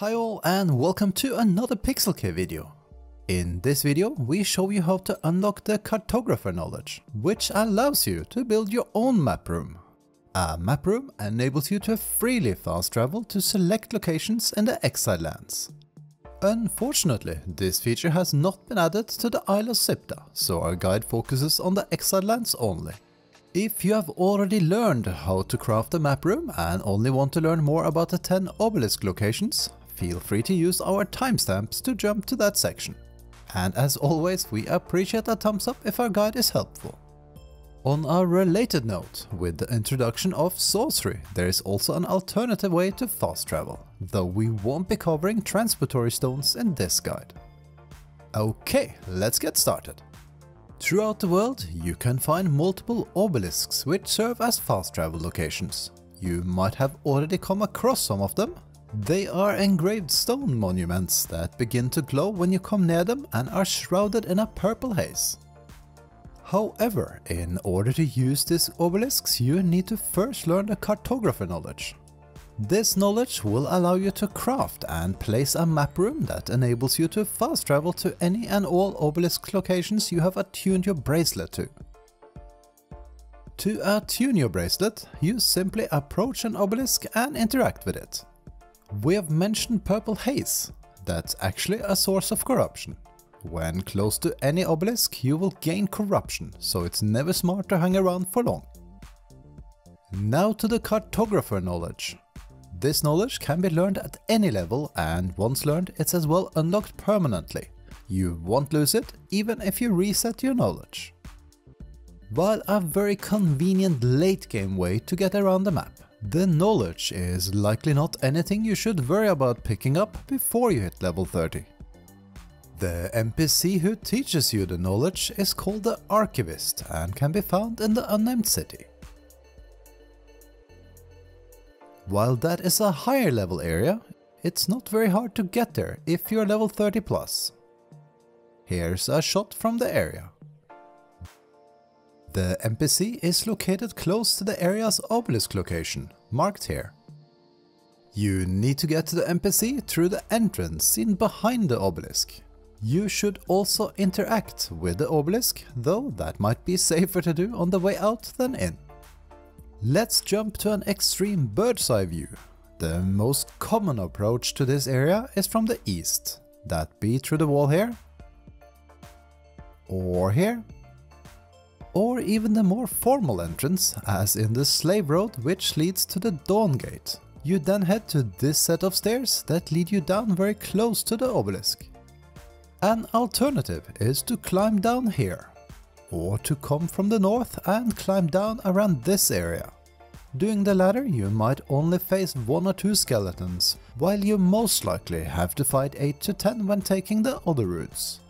Hi all and welcome to another Pixelcave video. In this video we show you how to unlock the cartographer knowledge, which allows you to build your own map room. A map room enables you to freely fast travel to select locations in the Exiled Lands. Unfortunately, this feature has not been added to the Isle of Sipta, so our guide focuses on the Exiled Lands only. If you have already learned how to craft a map room and only want to learn more about the 10 Obelisk locations, feel free to use our timestamps to jump to that section. And as always, we appreciate a thumbs up if our guide is helpful. On a related note, with the introduction of sorcery, there is also an alternative way to fast travel, though we won't be covering transportory stones in this guide. Okay, let's get started. Throughout the world, you can find multiple obelisks which serve as fast travel locations. You might have already come across some of them. They are engraved stone monuments that begin to glow when you come near them and are shrouded in a purple haze. However, in order to use these obelisks, you need to first learn the cartographer knowledge. This knowledge will allow you to craft and place a map room that enables you to fast travel to any and all obelisk locations you have attuned your bracelet to. To attune your bracelet, you simply approach an obelisk and interact with it. We have mentioned purple haze. That's actually a source of corruption. When close to any obelisk, you will gain corruption, so it's never smart to hang around for long. Now to the cartographer knowledge. This knowledge can be learned at any level, and once learned, it's as well unlocked permanently. You won't lose it, even if you reset your knowledge. While a very convenient late game way to get around the map, the knowledge is likely not anything you should worry about picking up before you hit level 30. The NPC who teaches you the knowledge is called the Archivist and can be found in the unnamed city. While that is a higher level area, it's not very hard to get there if you're level 30 plus. Here's a shot from the area. The NPC is located close to the area's obelisk location, marked here. You need to get to the NPC through the entrance seen behind the obelisk. You should also interact with the obelisk, though that might be safer to do on the way out than in. Let's jump to an extreme bird's eye view. The most common approach to this area is from the east, that be through the wall here, or here, or even the more formal entrance as in the slave road which leads to the Dawn Gate. You then head to this set of stairs that lead you down very close to the obelisk. An alternative is to climb down here, or to come from the north and climb down around this area. Doing the latter, you might only face 1 or 2 skeletons, while you most likely have to fight 8 to 10 when taking the other routes.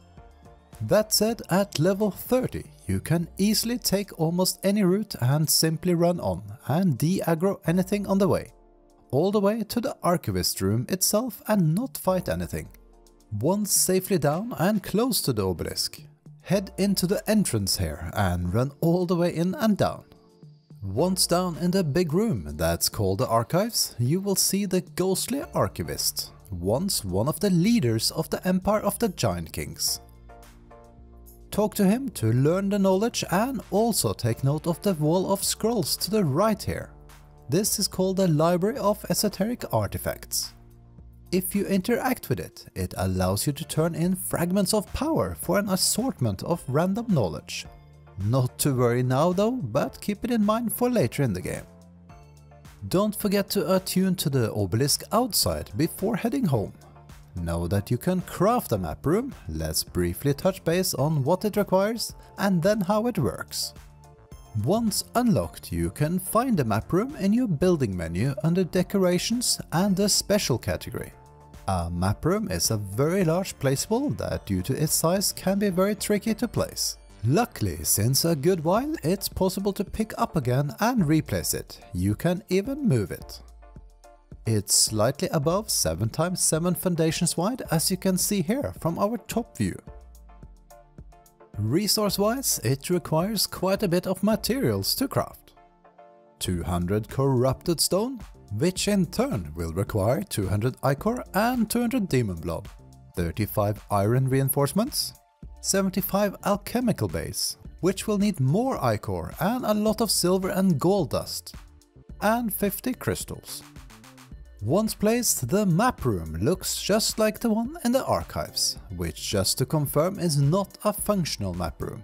That said, at level 30, you can easily take almost any route and simply run on and de-aggro anything on the way, all the way to the Archivist room itself and not fight anything. Once safely down and close to the obelisk, head into the entrance here and run all the way in and down. Once down in the big room that's called the Archives, you will see the ghostly Archivist, once one of the leaders of the Empire of the Giant Kings. Talk to him to learn the knowledge and also take note of the wall of scrolls to the right here. This is called the Library of Esoteric Artifacts. If you interact with it, it allows you to turn in fragments of power for an assortment of random knowledge. Not to worry now though, but keep it in mind for later in the game. Don't forget to attune to the obelisk outside before heading home. Now that you can craft a map room, let's briefly touch base on what it requires and then how it works. Once unlocked, you can find the map room in your building menu under Decorations and the Special category. A map room is a very large placeable that due to its size can be very tricky to place. Luckily, since a good while it's possible to pick up again and replace it. You can even move it. It's slightly above 7 × 7 foundations wide, as you can see here from our top view. Resource-wise, it requires quite a bit of materials to craft. 200 corrupted stone, which in turn will require 200 Ichor and 200 Demon Blood, 35 Iron reinforcements, 75 Alchemical Base, which will need more Ichor and a lot of silver and gold dust, and 50 crystals. Once placed, the map room looks just like the one in the archives, which, just to confirm, is not a functional map room.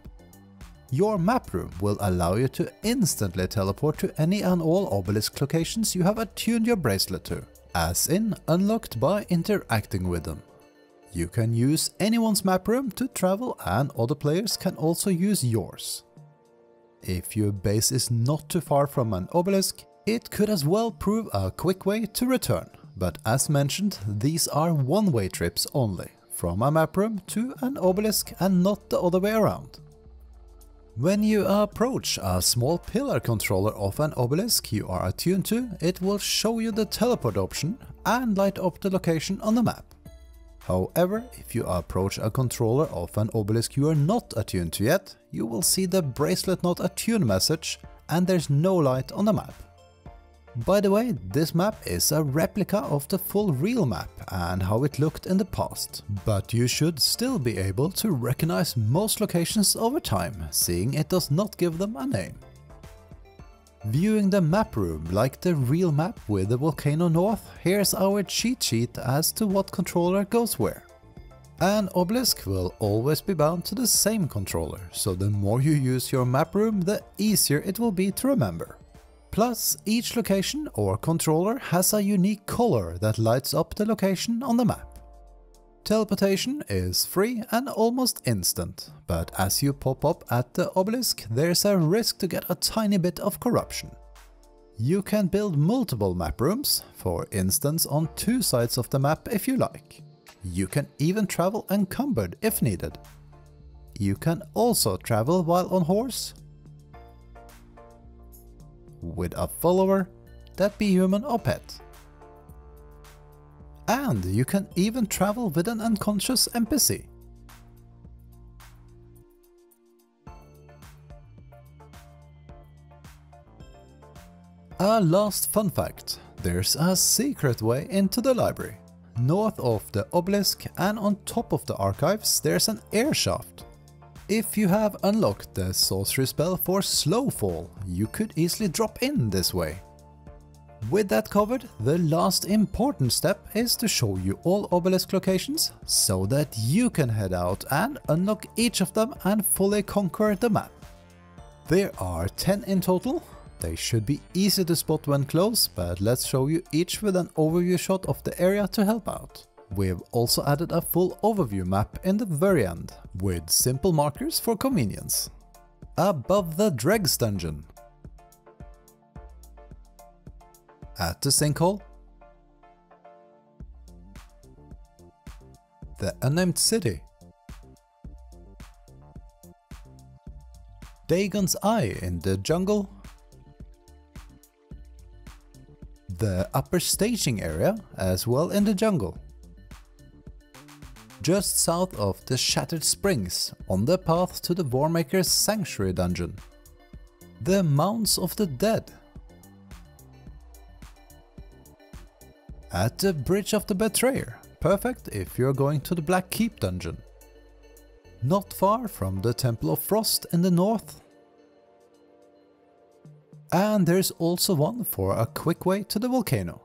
Your map room will allow you to instantly teleport to any and all obelisk locations you have attuned your bracelet to, as in unlocked by interacting with them. You can use anyone's map room to travel, and other players can also use yours. If your base is not too far from an obelisk, it could as well prove a quick way to return, but as mentioned, these are one-way trips only, from a map room to an obelisk and not the other way around. When you approach a small pillar controller of an obelisk you are attuned to, it will show you the teleport option and light up the location on the map. However, if you approach a controller of an obelisk you are not attuned to yet, you will see the bracelet not attuned message and there's no light on the map. By the way, this map is a replica of the full real map and how it looked in the past, but you should still be able to recognize most locations over time, seeing it does not give them a name. Viewing the map room like the real map with the volcano north, here's our cheat sheet as to what controller goes where. An obelisk will always be bound to the same controller, so the more you use your map room, the easier it will be to remember. Plus, each location or controller has a unique color that lights up the location on the map. Teleportation is free and almost instant, but as you pop up at the obelisk, there's a risk to get a tiny bit of corruption. You can build multiple map rooms, for instance on two sides of the map if you like. You can even travel encumbered if needed. You can also travel while on horse, with a follower, that be human or pet. And you can even travel with an unconscious NPC. A last fun fact, there's a secret way into the library. North of the obelisk and on top of the archives there's an air shaft. If you have unlocked the sorcery spell for slow fall, you could easily drop in this way. With that covered, the last important step is to show you all obelisk locations, so that you can head out and unlock each of them and fully conquer the map. There are 10 in total. They should be easy to spot when close, but let's show you each with an overview shot of the area to help out. We've also added a full overview map in the very end, with simple markers for convenience. Above the Dregs dungeon, at the sinkhole, the unnamed city, Dagon's Eye in the jungle, the upper staging area as well in the jungle, just south of the Shattered Springs, on the path to the Warmaker's Sanctuary dungeon. The Mounds of the Dead. At the Bridge of the Betrayer, perfect if you're going to the Black Keep dungeon. Not far from the Temple of Frost in the north. And there's also one for a quick way to the volcano.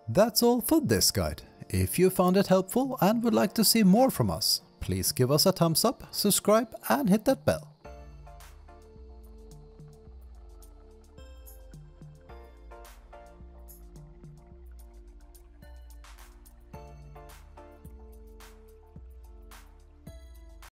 That's all for this guide. If you found it helpful and would like to see more from us, please give us a thumbs up, subscribe and hit that bell.